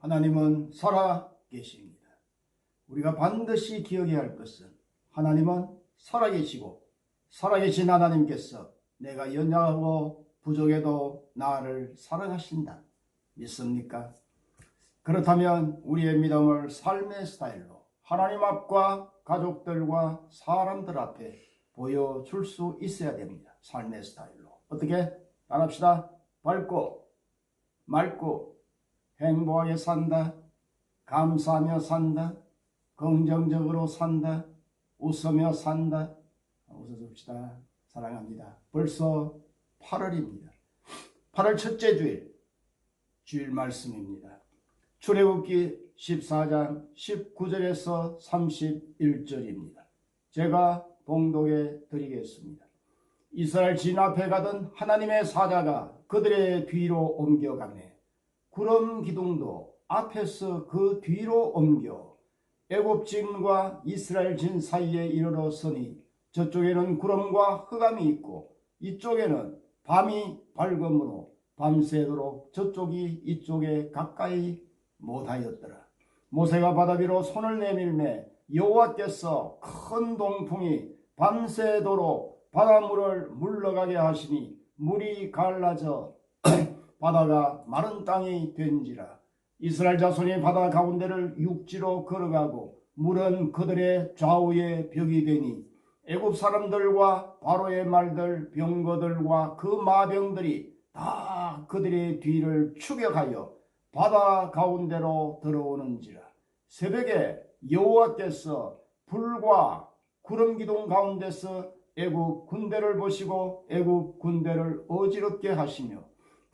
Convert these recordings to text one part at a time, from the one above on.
하나님은 살아 계십니다. 우리가 반드시 기억해야 할 것은 하나님은 살아계시고 살아계신 하나님께서 내가 연약하고 부족해도 나를 사랑하신다. 믿습니까? 그렇다면 우리의 믿음을 삶의 스타일로 하나님 앞과 가족들과 사람들 앞에 보여줄 수 있어야 됩니다. 삶의 스타일로. 어떻게? 따라합시다. 밝고 맑고 행복하게 산다. 감사하며 산다. 긍정적으로 산다. 웃으며 산다. 웃어줍시다. 사랑합니다. 벌써 8월입니다. 8월 첫째 주일 말씀입니다. 출애굽기 14장 19절에서 31절입니다. 제가 봉독해 드리겠습니다. 이스라엘 진 앞에 가던 하나님의 사자가 그들의 뒤로 옮겨가매 구름 기둥도 앞에서 그 뒤로 옮겨 애굽진과 이스라엘 진 사이에 이르러 서니 저쪽에는 구름과 흑암이 있고 이쪽에는 밤이 밝음으로 밤새도록 저쪽이 이쪽에 가까이 못하였더라. 모세가 바다 위로 손을 내밀매 여호와께서 큰 동풍이 밤새도록 바닷물을 물러가게 하시니 물이 갈라져 바다가 마른 땅이 된지라. 이스라엘 자손이 바다 가운데를 육지로 걸어가고 물은 그들의 좌우에 벽이 되니 애굽 사람들과 바로의 말들 병거들과 그 마병들이 다 그들의 뒤를 추격하여 바다 가운데로 들어오는지라. 새벽에 여호와께서 불과 구름 기둥 가운데서 애굽 군대를 보시고 애굽 군대를 어지럽게 하시며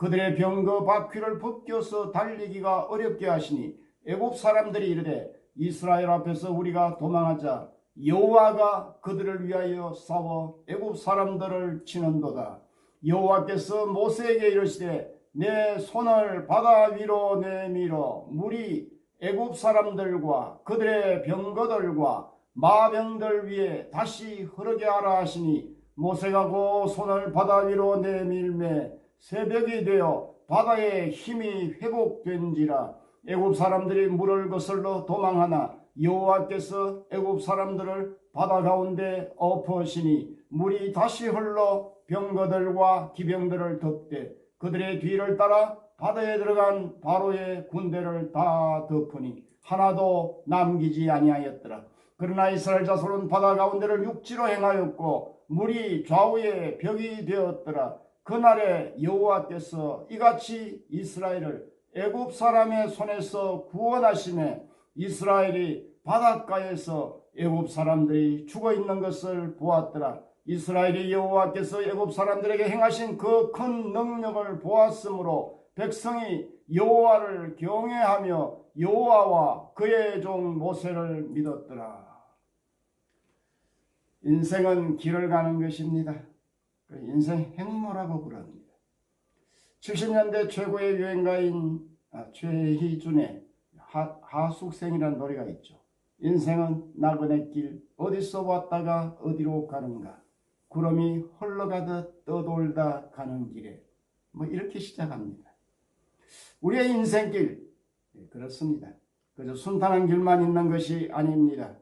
그들의 병거 바퀴를 벗겨서 달리기가 어렵게 하시니 애굽 사람들이 이르되 이스라엘 앞에서 우리가 도망하자 여호와가 그들을 위하여 싸워 애굽 사람들을 치는도다. 여호와께서 모세에게 이르시되 내 손을 바다 위로 내밀어 물이 애굽 사람들과 그들의 병거들과 마병들 위에 다시 흐르게 하라 하시니 모세가 그 손을 바다 위로 내밀매 새벽이 되어 바다의 힘이 회복된지라. 애굽 사람들이 물을 거슬러 도망하나 여호와께서 애굽 사람들을 바다 가운데 엎으시니 물이 다시 흘러 병거들과 기병들을 덮되 그들의 뒤를 따라 바다에 들어간 바로의 군대를 다 덮으니 하나도 남기지 아니하였더라. 그러나 이스라엘 자손은 바다 가운데를 육지로 행하였고 물이 좌우에 벽이 되었더라. 그날에 여호와께서 이같이 이스라엘을 애굽 사람의 손에서 구원하시매 이스라엘이 바닷가에서 애굽 사람들이 죽어 있는 것을 보았더라. 이스라엘이 여호와께서 애굽 사람들에게 행하신 그 큰 능력을 보았으므로 백성이 여호와를 경외하며 여호와와 그의 종 모세를 믿었더라. 인생은 길을 가는 것입니다. 인생 행로라고 부릅니다. 70년대 최고의 유행가인 최희준의 하숙생이라는 노래가 있죠. 인생은 나그네 길 어디서 왔다가 어디로 가는가 구름이 흘러가듯 떠돌다 가는 길에 이렇게 시작합니다. 우리의 인생길 그렇습니다. 그저 순탄한 길만 있는 것이 아닙니다.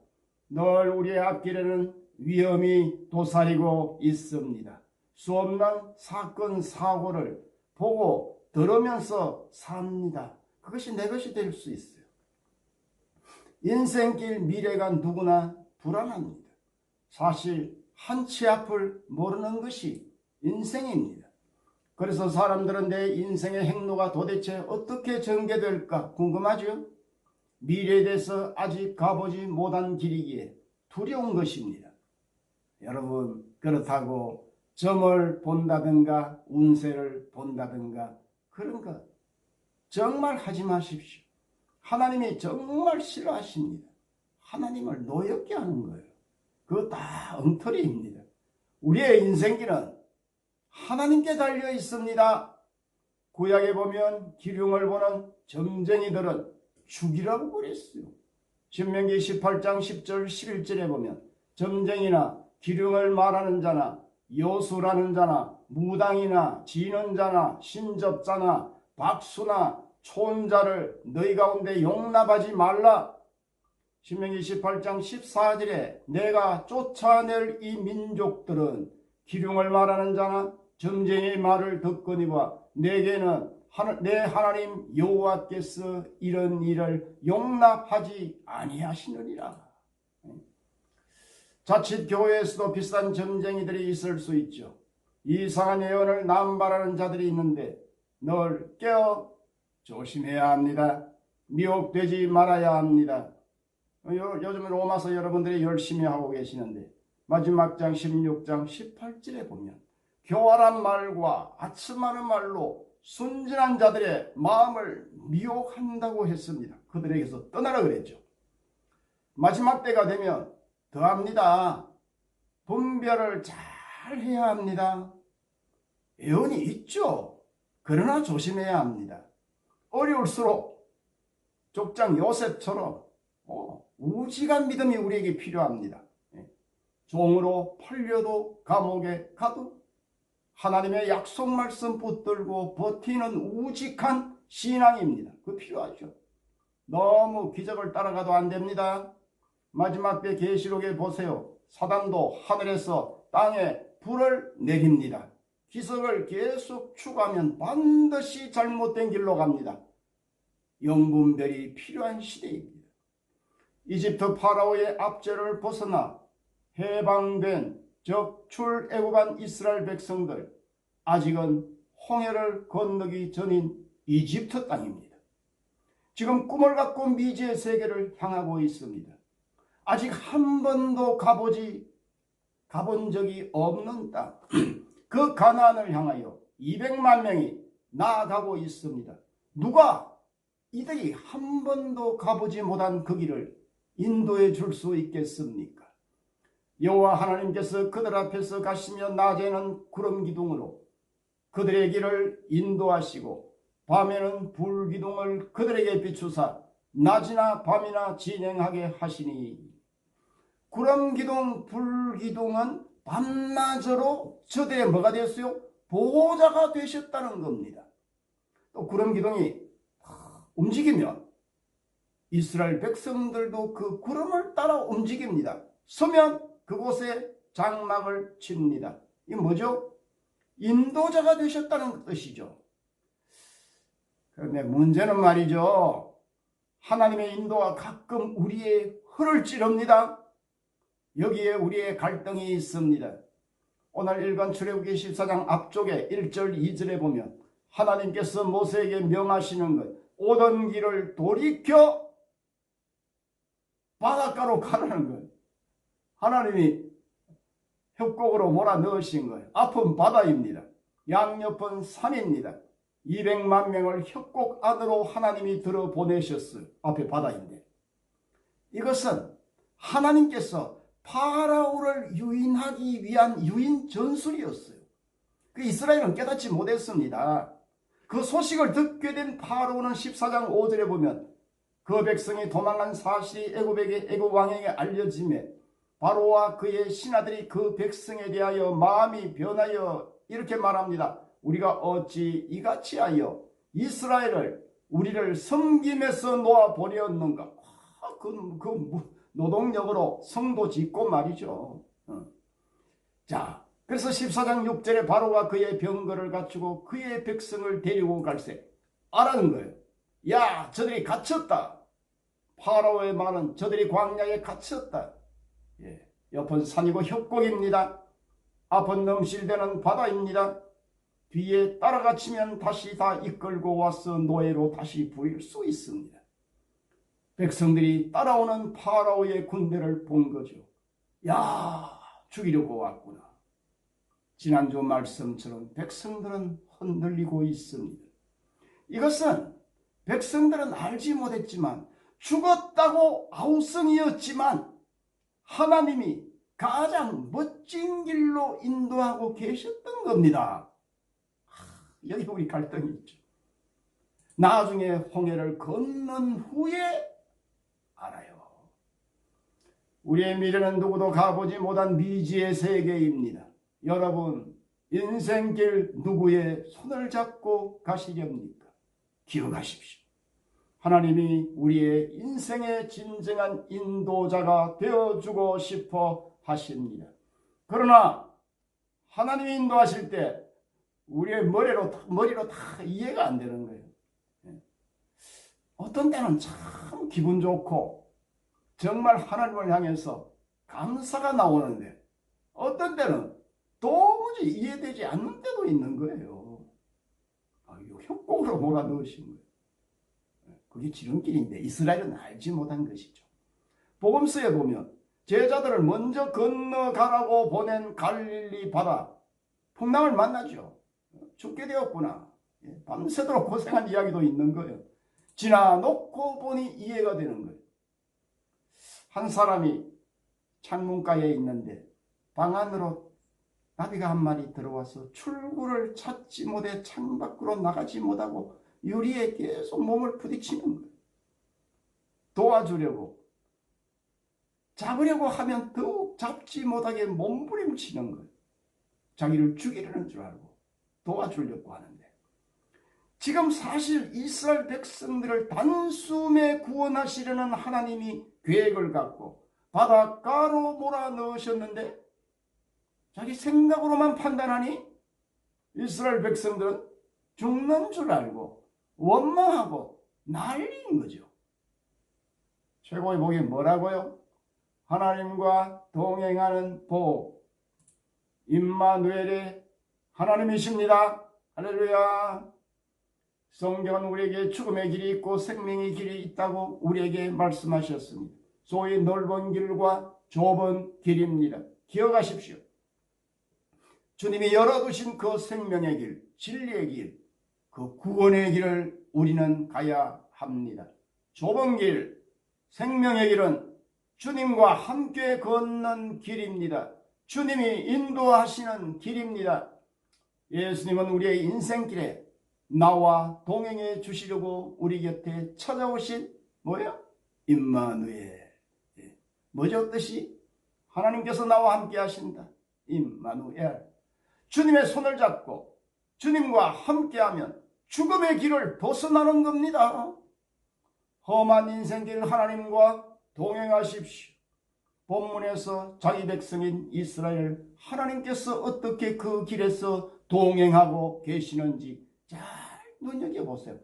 늘 우리의 앞길에는 위험이 도사리고 있습니다. 수없는 사건 사고를 보고 들으면서 삽니다. 그것이 내 것이 될 수 있어요. 인생길 미래가 누구나 불안합니다. 사실 한치 앞을 모르는 것이 인생입니다. 그래서 사람들은 내 인생의 행로가 도대체 어떻게 전개될까 궁금하죠? 미래에 대해서 아직 가보지 못한 길이기에 두려운 것입니다. 여러분 그렇다고 점을 본다든가 운세를 본다든가 그런 것 정말 하지 마십시오. 하나님이 정말 싫어하십니다. 하나님을 노엽게 하는 거예요. 그거 다 엉터리입니다. 우리의 인생길은 하나님께 달려 있습니다. 구약에 보면 기륭을 보는 점쟁이들은 죽이라고 그랬어요. 신명기 18장 10절 11절에 보면 점쟁이나 기륭을 말하는 자나 요술하는 자나 무당이나 지는 자나 신접자나 박수나 초혼자를 너희 가운데 용납하지 말라. 신명기 18장 14절에 내가 쫓아낼 이 민족들은 기륭을 말하는 자나 점쟁이의 말을 듣거니와 내게는 내 하나님 여호와께서 이런 일을 용납하지 아니하시느니라. 자칫 교회에서도 비싼 점쟁이들이 있을 수 있죠. 이상한 예언을 남발하는 자들이 있는데 늘 깨어 조심해야 합니다. 미혹되지 말아야 합니다. 요즘 로마서 여러분들이 열심히 하고 계시는데 마지막 장 16장 18절에 보면 교활한 말과 아첨하는 말로 순진한 자들의 마음을 미혹한다고 했습니다. 그들에게서 떠나라 그랬죠. 마지막 때가 되면 더합니다. 분별을 잘 해야 합니다. 예언이 있죠. 그러나 조심해야 합니다. 어려울수록 족장 요셉처럼 우직한 믿음이 우리에게 필요합니다. 종으로 팔려도 감옥에 가도 하나님의 약속 말씀 붙들고 버티는 우직한 신앙입니다. 그거 필요하죠. 너무 기적을 따라가도 안 됩니다. 마지막 때 계시록에 보세요. 사단도 하늘에서 땅에 불을 내립니다. 기적을 계속 추구하면 반드시 잘못된 길로 갑니다. 영분별이 필요한 시대입니다. 이집트 파라오의 압제를 벗어나 해방된 즉 출애굽한 이스라엘 백성들, 아직은 홍해를 건너기 전인 이집트 땅입니다. 지금 꿈을 갖고 미지의 세계를 향하고 있습니다. 아직 한 번도 가본 적이 없는 땅, 그 가나안을 향하여 200만 명이 나아가고 있습니다. 누가 이들이 한 번도 가보지 못한 그 길을 인도해 줄 수 있겠습니까? 여호와 하나님께서 그들 앞에서 가시며 낮에는 구름 기둥으로 그들의 길을 인도하시고 밤에는 불 기둥을 그들에게 비추사 낮이나 밤이나 진행하게 하시니, 구름 기둥, 불 기둥은 밤낮으로 저들의 뭐가 되었어요? 보호자가 되셨다는 겁니다. 또 구름 기둥이 움직이면 이스라엘 백성들도 그 구름을 따라 움직입니다. 서면 그곳에 장막을 칩니다. 이게 뭐죠? 인도자가 되셨다는 뜻이죠. 그런데 문제는 말이죠. 하나님의 인도가 가끔 우리의 허를 찌릅니다. 여기에 우리의 갈등이 있습니다. 오늘 일간 출애굽기 14장 앞쪽에 1절 2절에 보면 하나님께서 모세에게 명하시는 것, 오던 길을 돌이켜 바닷가로 가라는 것. 하나님이 협곡으로 몰아넣으신 거예요. 앞은 바다입니다. 양옆은 산입니다. 200만 명을 협곡 안으로 하나님이 들어보내셨어요. 앞에 바다인데. 이것은 하나님께서 파라오를 유인하기 위한 유인 전술이었어요. 그 이스라엘은 깨닫지 못했습니다. 그 소식을 듣게 된 파라오는 14장 5절에 보면 그 백성이 도망간 사실이 애굽 왕에게 알려지매 바로와 그의 신하들이 그 백성에 대하여 마음이 변하여 이렇게 말합니다. 우리가 어찌 이같이 하여 이스라엘을 우리를 섬김에서 놓아버렸는가. 그 노동력으로 성도 짓고 말이죠. 자, 그래서 14장 6절에 바로가 그의 병거를 갖추고 그의 백성을 데리고 갈새 알아는 거예요. 야, 저들이 갇혔다. 파라오의 말은 저들이 광야에 갇혔다. 옆은 산이고 협곡입니다. 앞은 넘실대는 바다입니다. 뒤에 따라갇히면 다시 다 이끌고 와서 노예로 다시 부릴 수 있습니다. 백성들이 따라오는 파라오의 군대를 본 거죠. 야, 죽이려고 왔구나. 지난주 말씀처럼 백성들은 흔들리고 있습니다. 이것은 백성들은 알지 못했지만 죽었다고 아우성이었지만 하나님이 가장 멋진 길로 인도하고 계셨던 겁니다. 여기 우리 갈등이 있죠. 나중에 홍해를 건넌 후에 알아요. 우리의 미래는 누구도 가보지 못한 미지의 세계입니다. 여러분, 인생길 누구의 손을 잡고 가시렵니까? 기억하십시오. 하나님이 우리의 인생의 진정한 인도자가 되어주고 싶어 하십니다. 그러나 하나님이 인도하실 때 우리의 머리로 다 이해가 안 되는 거예요. 어떤 때는 참 기분 좋고 정말 하나님을 향해서 감사가 나오는데 어떤 때는 도무지 이해되지 않는 때도 있는 거예요. 이거 협곡으로 몰아넣으신 거예요. 그게 지름길인데 이스라엘은 알지 못한 것이죠. 복음서에 보면 제자들을 먼저 건너가라고 보낸 갈릴리 바다 풍랑을 만나죠. 죽게 되었구나. 밤새도록 고생한 이야기도 있는 거예요. 지나놓고 보니 이해가 되는 거예요. 한 사람이 창문가에 있는데 방 안으로 나비가 한 마리 들어와서 출구를 찾지 못해 창밖으로 나가지 못하고 유리에 계속 몸을 부딪히는 거예요. 도와주려고 잡으려고 하면 더욱 잡지 못하게 몸부림치는 거예요. 자기를 죽이려는 줄 알고 도와주려고 하는데 지금 사실 이스라엘 백성들을 단숨에 구원하시려는 하나님이 계획을 갖고 바닷가로 몰아넣으셨는데 자기 생각으로만 판단하니 이스라엘 백성들은 죽는 줄 알고 원망하고 난리인 거죠. 최고의 복이 뭐라고요? 하나님과 동행하는 복, 임마누엘의 하나님이십니다. 할렐루야. 성경은 우리에게 죽음의 길이 있고 생명의 길이 있다고 우리에게 말씀하셨습니다. 소위 넓은 길과 좁은 길입니다. 기억하십시오. 주님이 열어두신 그 생명의 길, 진리의 길, 그 구원의 길을 우리는 가야 합니다. 좁은 길, 생명의 길은 주님과 함께 걷는 길입니다. 주님이 인도하시는 길입니다. 예수님은 우리의 인생길에 나와 동행해 주시려고 우리 곁에 찾아오신 뭐예요? 임마누엘. 뭐죠 뜻이? 하나님께서 나와 함께 하신다. 임마누엘. 주님의 손을 잡고 주님과 함께하면 죽음의 길을 벗어나는 겁니다. 험한 인생길 하나님과 동행하십시오. 본문에서 자기 백성인 이스라엘 하나님께서 어떻게 그 길에서 동행하고 계시는지 잘 눈여겨보세요.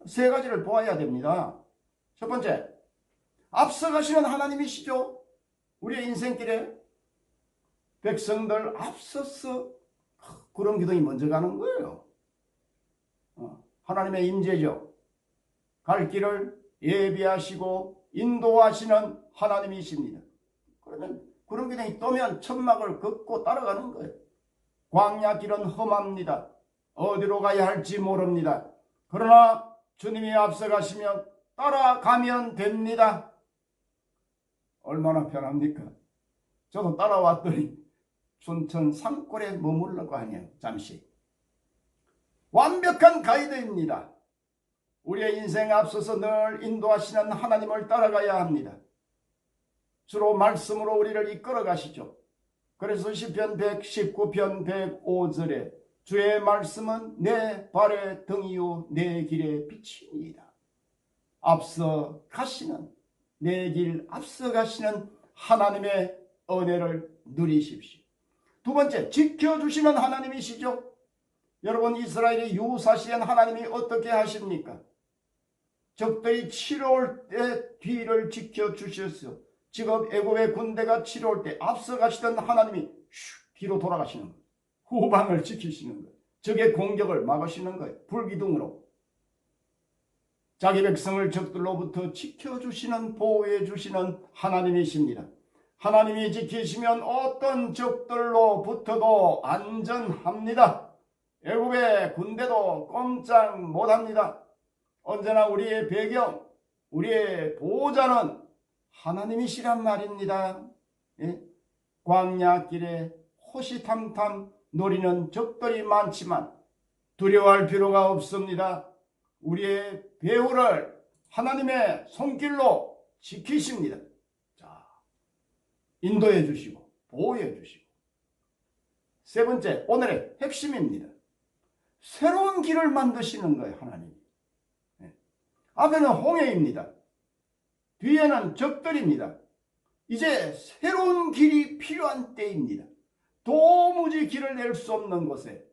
세 가지를 보아야 됩니다. 첫 번째, 앞서가시는 하나님이시죠. 우리의 인생길에 백성들 앞서서 구름 기둥이 먼저 가는 거예요. 하나님의 임재죠. 갈 길을 예비하시고 인도하시는 하나님이십니다. 그러면 구름 기둥이 떠면 천막을 걷고 따라가는 거예요. 광야 길은 험합니다. 어디로 가야 할지 모릅니다. 그러나 주님이 앞서가시면 따라가면 됩니다. 얼마나 편합니까? 저도 따라왔더니 춘천 산골에 머물려고 하네요. 잠시. 완벽한 가이드입니다. 우리의 인생에 앞서서 늘 인도하시는 하나님을 따라가야 합니다. 주로 말씀으로 우리를 이끌어 가시죠. 그래서 시편 119편 105절에 주의 말씀은 내 발의 등이요 내 길의 빛이니이다. 앞서 가시는 내 길 앞서 가시는 하나님의 은혜를 누리십시오. 두 번째, 지켜주시는 하나님이시죠. 여러분, 이스라엘이 유사시한 하나님이 어떻게 하십니까? 적들이 치러올 때 뒤를 지켜주셨어요. 지금 애굽의 군대가 치러올 때 앞서 가시던 하나님이 뒤로 돌아가시는 거예요. 후방을 지키시는 거예요. 적의 공격을 막으시는 거예요. 불기둥으로. 자기 백성을 적들로부터 지켜주시는, 보호해주시는 하나님이십니다. 하나님이 지키시면 어떤 적들로부터도 안전합니다. 애굽의 군대도 꼼짝 못합니다. 언제나 우리의 배경, 우리의 보호자는 하나님이시란 말입니다. 광야길에 호시탐탐 노리는 적들이 많지만 두려워할 필요가 없습니다. 우리의 배후를 하나님의 손길로 지키십니다. 자, 인도해 주시고 보호해 주시고. 세 번째, 오늘의 핵심입니다. 새로운 길을 만드시는 거예요, 하나님. 앞에는 홍해입니다. 뒤에는 적들입니다. 이제 새로운 길이 필요한 때입니다. 도무지 길을 낼 수 없는 곳에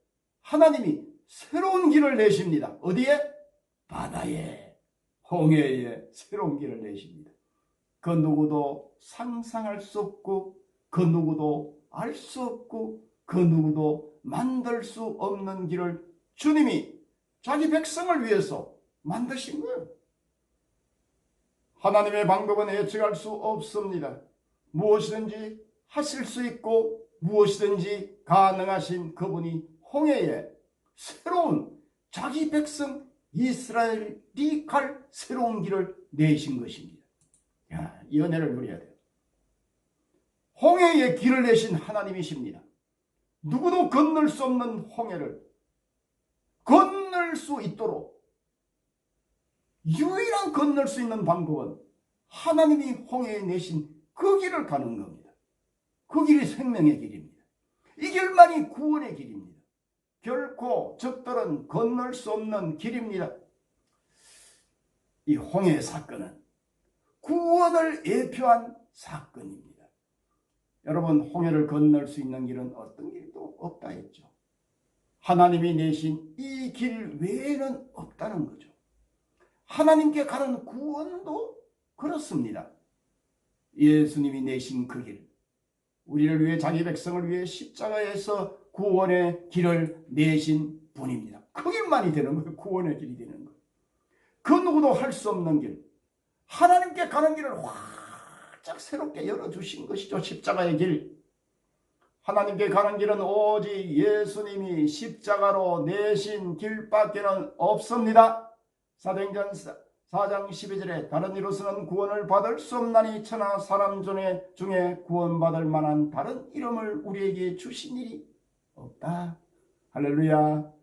하나님이 새로운 길을 내십니다. 어디에? 바다에, 홍해에 새로운 길을 내십니다. 그 누구도 상상할 수 없고, 그 누구도 알 수 없고, 그 누구도 만들 수 없는 길을 주님이 자기 백성을 위해서 만드신 거예요. 하나님의 방법은 예측할 수 없습니다. 무엇이든지 하실 수 있고 무엇이든지 가능하신 그분이 홍해에 새로운 자기 백성 이스라엘이 갈 새로운 길을 내신 것입니다. 야, 이 은혜를 누려야 돼요. 홍해에 길을 내신 하나님이십니다. 누구도 건널 수 없는 홍해를 건널 수 있도록 유일한 건널 수 있는 방법은 하나님이 홍해에 내신 그 길을 가는 겁니다. 그 길이 생명의 길입니다. 이 길만이 구원의 길입니다. 결코 적들은 건널 수 없는 길입니다. 이 홍해 사건은 구원을 예표한 사건입니다. 여러분, 홍해를 건널 수 있는 길은 어떤 길도 없다 했죠. 하나님이 내신 이 길 외에는 없다는 거죠. 하나님께 가는 구원도 그렇습니다. 예수님이 내신 그 길, 우리를 위해 자기 백성을 위해 십자가에서 구원의 길을 내신 분입니다. 그 길만이 되는 거예요. 구원의 길이 되는 거예요. 그 누구도 할 수 없는 길, 하나님께 가는 길을 활짝 새롭게 열어주신 것이죠. 십자가의 길. 하나님께 가는 길은 오직 예수님이 십자가로 내신 길밖에는 없습니다. 사도행전 4장 12절에 다른 이로서는 구원을 받을 수 없나니 천하 사람 중에 구원받을 만한 다른 이름을 우리에게 주신 일이 없다. 할렐루야.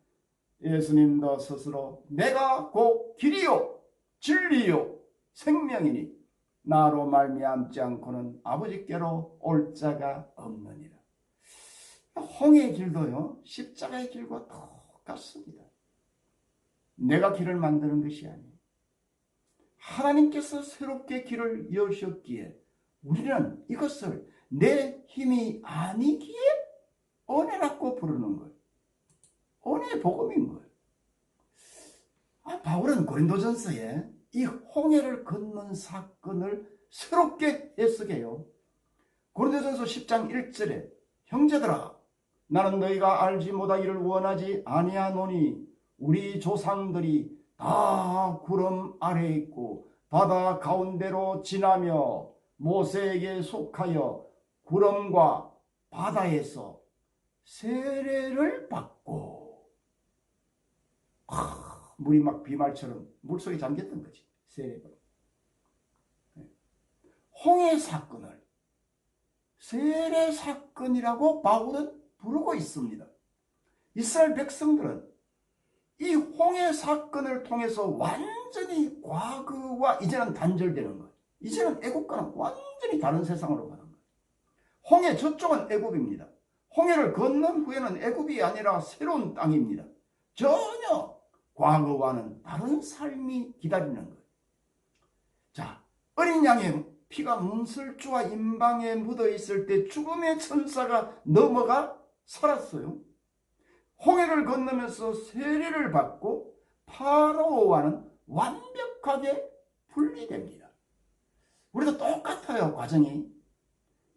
예수님도 스스로 내가 곧 길이요 진리요 생명이니 나로 말미암지 않고는 아버지께로 올 자가 없느니라. 홍해의 길도요 십자가의 길과 똑같습니다. 내가 길을 만드는 것이 아니에요. 하나님께서 새롭게 길을 여셨기에 우리는 이것을 내 힘이 아니기에 은혜라고 부르는 거예요. 은혜의 복음인 거예요. 바울은 고린도전서에 이 홍해를 건넌 사건을 새롭게 해석해요. 고린도전서 10장 1절에 형제들아 나는 너희가 알지 못하기를 원하지 아니하노니 우리 조상들이 다 구름 아래에 있고 바다 가운데로 지나며 모세에게 속하여 구름과 바다에서 세례를 받고 물이 막 비말처럼 물속에 잠겼던 거지. 세례가. 홍해 사건을 세례 사건이라고 바울은 부르고 있습니다. 이스라엘 백성들은 이 홍해 사건을 통해서 완전히 과거와 이제는 단절되는 거예요. 이제는 애국과는 완전히 다른 세상으로 가는 거예요. 홍해 저쪽은 애국입니다. 홍해를 건넌 후에는 애국이 아니라 새로운 땅입니다. 전혀 과거와는 다른 삶이 기다리는 거예요. 자, 어린 양의 피가 문설주와 임방에 묻어 있을 때 죽음의 천사가 넘어가 살았어요. 홍해를 건너면서 세례를 받고 파라오와는 완벽하게 분리됩니다. 우리도 똑같아요. 과정이.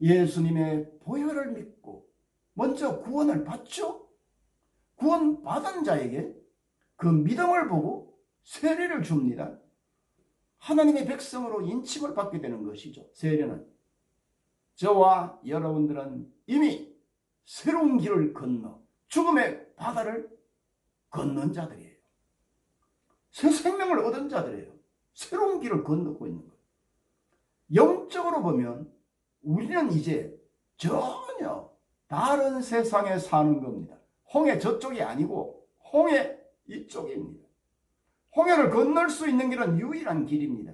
예수님의 보혈을 믿고 먼저 구원을 받죠. 구원받은 자에게 그 믿음을 보고 세례를 줍니다. 하나님의 백성으로 인침을 받게 되는 것이죠. 세례는. 저와 여러분들은 이미 새로운 길을 건너 죽음의 바다를 건넌 자들이에요. 새 생명을 얻은 자들이에요. 새로운 길을 건너고 있는 거예요. 영적으로 보면 우리는 이제 전혀 다른 세상에 사는 겁니다. 홍해 저쪽이 아니고 홍해 이쪽입니다. 홍해를 건널 수 있는 길은 유일한 길입니다.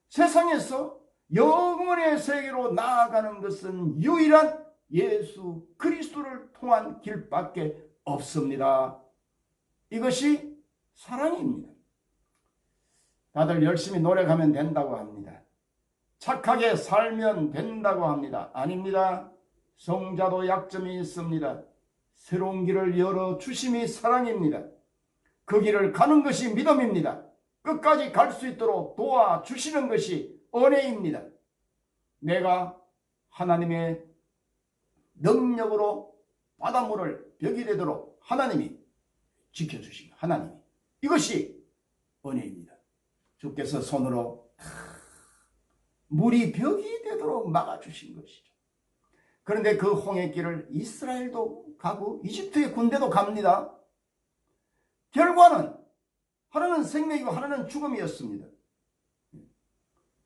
세상에서 영원의 세계로 나아가는 것은 유일한 예수 그리스도를 통한 길밖에 없습니다. 이것이 사랑입니다. 다들 열심히 노력하면 된다고 합니다. 착하게 살면 된다고 합니다. 아닙니다. 성자도 약점이 있습니다. 새로운 길을 열어주심이 사랑입니다. 그 길을 가는 것이 믿음입니다. 끝까지 갈 수 있도록 도와주시는 것이 은혜입니다. 내가 하나님의 능력으로 바닷물을 벽이 되도록 하나님이 지켜주십니다. 하나님이. 이것이 은혜입니다. 주께서 손으로 물이 벽이 되도록 막아주신 것이죠. 그런데 그 홍해길을 이스라엘도 가고 이집트의 군대도 갑니다. 결과는 하나는 생명이고 하나는 죽음이었습니다.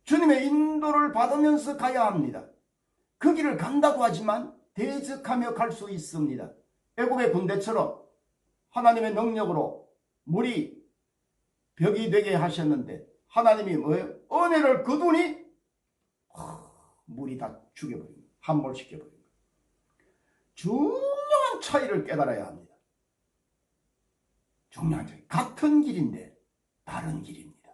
주님의 인도를 받으면서 가야 합니다. 그 길을 간다고 하지만 대적하며 갈 수 있습니다. 애굽의 군대처럼 하나님의 능력으로 물이 벽이 되게 하셨는데 하나님이 뭐예요? 은혜를 거두니 물이 다 죽여버린 거예요. 함몰시켜버린 거예요. 중요한 차이를 깨달아야 합니다. 중요한 차이. 같은 길인데 다른 길입니다.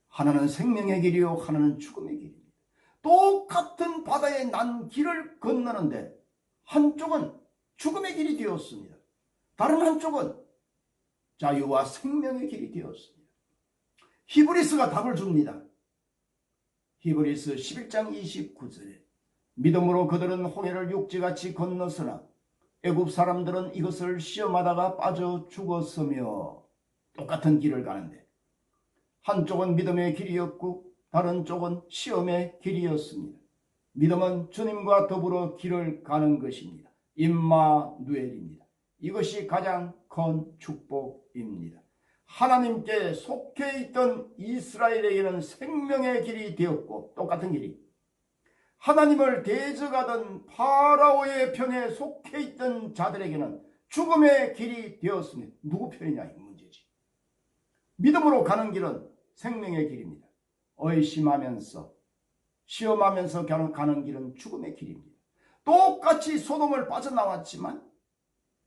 하나는 생명의 길이요 하나는 죽음의 길입니다. 똑같은 바다에 난 길을 건너는데 한쪽은 죽음의 길이 되었습니다. 다른 한쪽은 자유와 생명의 길이 되었습니다. 히브리서가 답을 줍니다. 히브리서 11장 29절에 믿음으로 그들은 홍해를 육지같이 건넜으나 애굽 사람들은 이것을 시험하다가 빠져 죽었으며 똑같은 길을 가는데 한쪽은 믿음의 길이었고 다른 쪽은 시험의 길이었습니다. 믿음은 주님과 더불어 길을 가는 것입니다. 임마누엘입니다. 이것이 가장 큰 축복입니다. 하나님께 속해 있던 이스라엘에게는 생명의 길이 되었고 똑같은 길이 하나님을 대적하던 파라오의 편에 속해 있던 자들에게는 죽음의 길이 되었습니다. 누구 편이냐 이 문제지. 믿음으로 가는 길은 생명의 길입니다. 의심하면서 시험하면서 가는 길은 죽음의 길입니다. 똑같이 소돔을 빠져나왔지만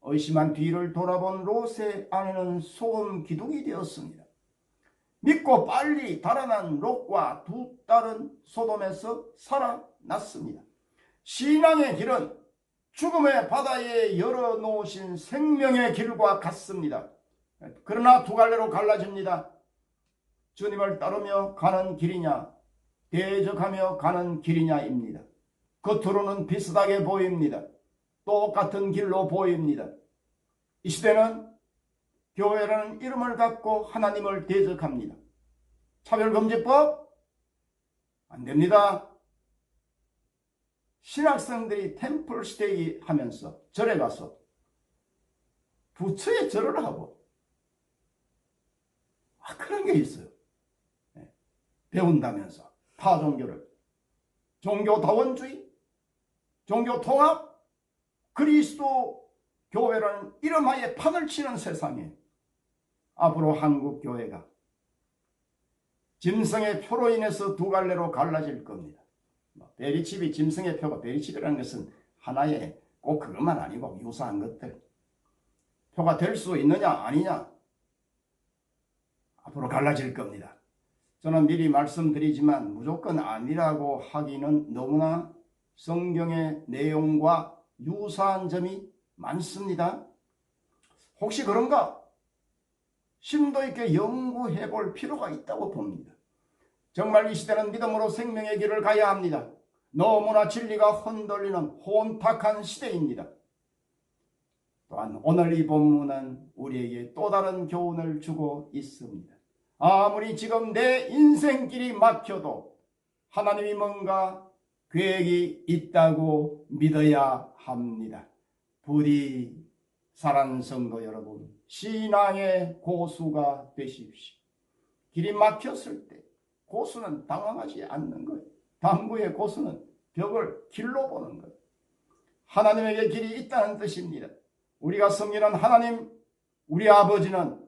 의심한 뒤를 돌아본 롯의 아내는 소금 기둥이 되었습니다. 믿고 빨리 달아난 롯과 두 딸은 소돔에서 살아났습니다. 신앙의 길은 죽음의 바다에 열어놓으신 생명의 길과 같습니다. 그러나 두 갈래로 갈라집니다. 주님을 따르며 가는 길이냐 대적하며 가는 길이냐입니다. 겉으로는 비슷하게 보입니다. 똑같은 길로 보입니다. 이 시대는 교회라는 이름을 갖고 하나님을 대적합니다. 차별금지법 안됩니다. 신학생들이 템플스테이 하면서 절에 가서 부처에 절을 하고 그런 게 있어요. 배운다면서 타 종교를 종교다원주의 종교통합 그리스도 교회라는 이름하에 판을 치는 세상에 앞으로 한국 교회가 짐승의 표로 인해서 두 갈래로 갈라질 겁니다. 베리칩이 짐승의 표가 베리칩이라는 것은 하나의 꼭 그것만 아니고 유사한 것들 표가 될 수 있느냐 아니냐 앞으로 갈라질 겁니다. 저는 미리 말씀드리지만 무조건 아니라고 하기는 너무나 성경의 내용과 유사한 점이 많습니다. 혹시 그런가? 심도 있게 연구해 볼 필요가 있다고 봅니다. 정말 이 시대는 믿음으로 생명의 길을 가야 합니다. 너무나 진리가 흔들리는 혼탁한 시대입니다. 또한 오늘 이 본문은 우리에게 또 다른 교훈을 주고 있습니다. 아무리 지금 내 인생길이 막혀도 하나님이 뭔가 계획이 있다고 믿어야 합니다. 부디 사랑하는 성도 여러분, 신앙의 고수가 되십시오. 길이 막혔을 때 고수는 당황하지 않는 거예요. 당구의 고수는 벽을 길로 보는 거예요. 하나님에게 길이 있다는 뜻입니다. 우리가 섬기는 하나님, 우리 아버지는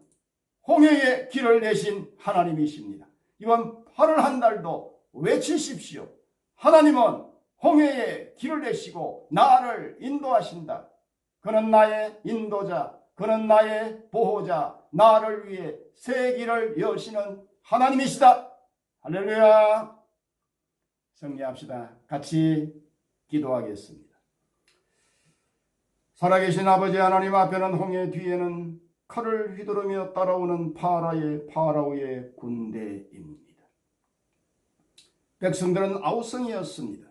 홍해의 길을 내신 하나님이십니다. 이번 8월 한 달도 외치십시오. 하나님은 홍해의 길을 내시고 나를 인도하신다. 그는 나의 인도자, 그는 나의 보호자, 나를 위해 새 길을 여시는 하나님이시다. 할렐루야. 승리합시다. 같이 기도하겠습니다. 살아계신 아버지 하나님 앞에는 홍해 뒤에는 칼을 휘두르며 따라오는 파라오의 군대입니다. 백성들은 아우성이었습니다.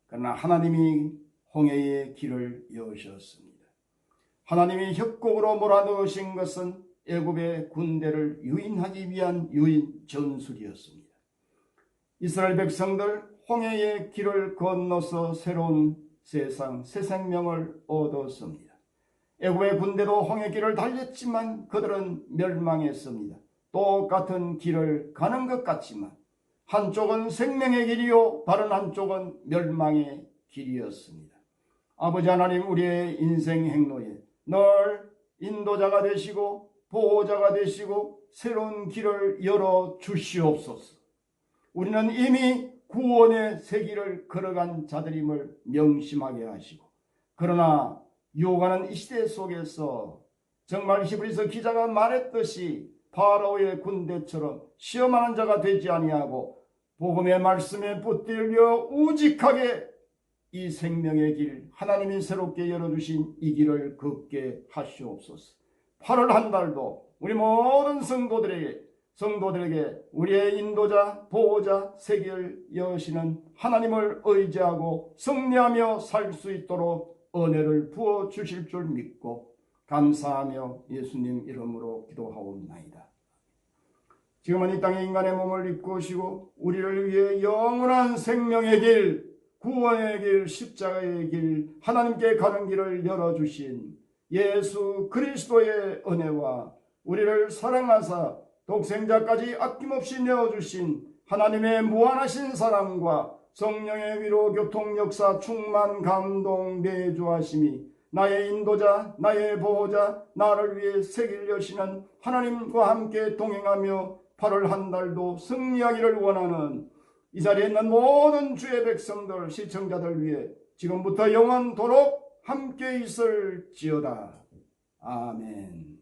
그러나 하나님이 홍해의 길을 여셨습니다. 하나님이 협곡으로 몰아넣으신 것은 애굽의 군대를 유인하기 위한 유인 전술이었습니다. 이스라엘 백성들 홍해의 길을 건너서 새로운 세상, 새 생명을 얻었습니다. 애굽의 군대도 홍해길을 달렸지만 그들은 멸망했습니다. 똑같은 길을 가는 것 같지만 한쪽은 생명의 길이요 다른 한쪽은 멸망의 길이었습니다. 아버지 하나님, 우리의 인생 행로에 늘 인도자가 되시고 보호자가 되시고 새로운 길을 열어 주시옵소서. 우리는 이미 구원의 새 길을 걸어간 자들임을 명심하게 하시고, 그러나 유혹하는 이 시대 속에서 정말 히브리서 기자가 말했듯이 파라오의 군대처럼 시험하는 자가 되지 아니하고 복음의 말씀에 붙들려 우직하게 이 생명의 길, 하나님이 새롭게 열어주신 이 길을 걷게 하시옵소서. 8월 한 달도 우리 모든 성도들에게 우리의 인도자, 보호자, 새 길 여시는 하나님을 의지하고 승리하며 살 수 있도록 은혜를 부어 주실 줄 믿고 감사하며 예수님 이름으로 기도하옵나이다. 지금은 이 땅에 인간의 몸을 입고 오시고 우리를 위해 영원한 생명의 길, 구원의 길, 십자가의 길, 하나님께 가는 길을 열어주신 예수 그리스도의 은혜와 우리를 사랑하사 독생자까지 아낌없이 내어주신 하나님의 무한하신 사랑과 성령의 위로 교통 역사 충만 감동 내주하심이 나의 인도자, 나의 보호자, 나를 위해 새 길 여시는 하나님과 함께 동행하며 8월 한 달도 승리하기를 원하는 이 자리에 있는 모든 주의 백성들, 시청자들 위해 지금부터 영원토록 함께 있을지어다. 아멘.